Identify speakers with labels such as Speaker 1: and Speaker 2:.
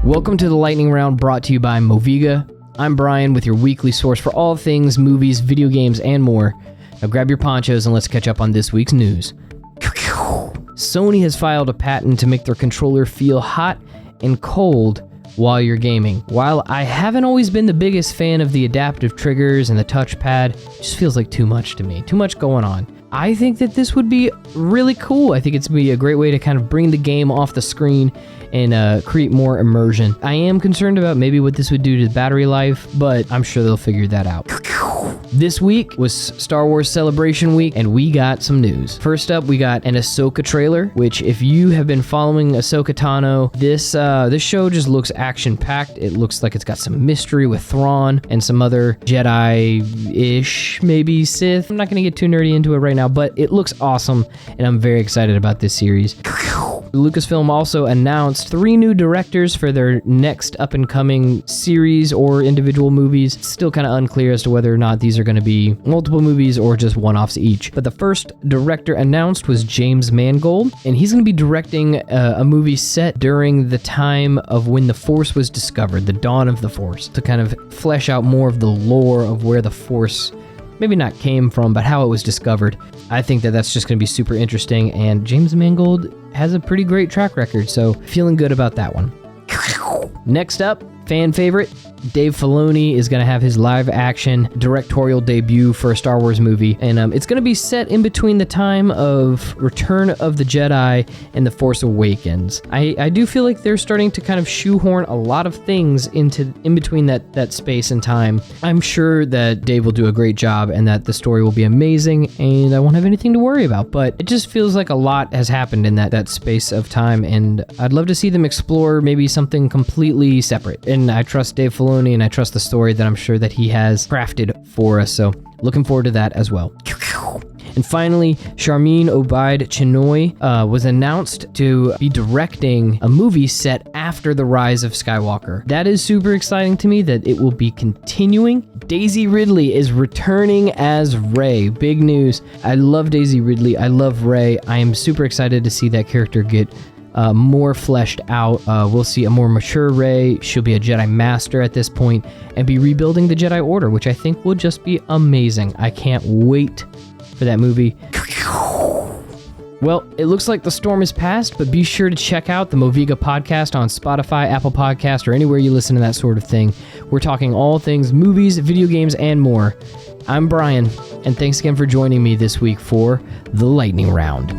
Speaker 1: Welcome to the Lightning Round, brought to you by Moviga. I'm Brian with your weekly source for all things movies, video games, and more. Now grab your ponchos and let's catch up on this week's news. Sony has filed a patent to make their controller feel hot and cold while you're gaming. While I haven't always been the biggest fan of the adaptive triggers and the touchpad, it just feels like too much to me. Too much going on. I think that this would be really cool. I think it's going to be a great way to kind of bring the game off the screen and create more immersion. I am concerned about maybe what this would do to the battery life, but I'm sure they'll figure that out. This week was Star Wars Celebration Week, and we got some news. First up, we got an Ahsoka trailer, which if you have been following Ahsoka Tano, this show just looks action-packed. It looks like it's got some mystery with Thrawn and some other Jedi-ish, maybe Sith. I'm not going to get too nerdy into it right now, but it looks awesome, and I'm very excited about this series. Lucasfilm also announced 3 new directors for their next up-and-coming series or individual movies. It's still kind of unclear as to whether or not these are going to be multiple movies or just one-offs each. But the first director announced was James Mangold, and he's going to be directing a movie set during the time of when the Force was discovered, the dawn of the Force, to kind of flesh out more of the lore of where the Force maybe not came from, but how it was discovered. I think that that's just going to be super interesting, and James Mangold has a pretty great track record, so feeling good about that one. Next up, fan favorite, Dave Filoni is going to have his live-action directorial debut for a Star Wars movie, and it's going to be set in between the time of Return of the Jedi and The Force Awakens. I do feel like they're starting to kind of shoehorn a lot of things in between that space and time. I'm sure that Dave will do a great job and that the story will be amazing, and I won't have anything to worry about, but it just feels like a lot has happened in that space of time, and I'd love to see them explore maybe something completely separate. And I trust Dave Filoni, and I trust the story that I'm sure that he has crafted for us, so looking forward to that as well. And finally, Sharmeen Obaid-Chinoy was announced to be directing a movie set after The Rise of Skywalker. That is super exciting to me that it will be continuing. Daisy Ridley is returning as Rey. Big news. I love Daisy Ridley. I love Rey. I am super excited to see that character get more fleshed out. We'll see a more mature Rey. She'll be a Jedi Master at this point and be rebuilding the Jedi Order, which I think will just be amazing. I can't wait for that movie. Well, it looks like the storm is past, but be sure to check out the Moviga podcast on Spotify, Apple Podcast, or anywhere you listen to that sort of thing. We're talking all things movies, video games, and more. I'm Brian, and thanks again for joining me this week for The Lightning Round.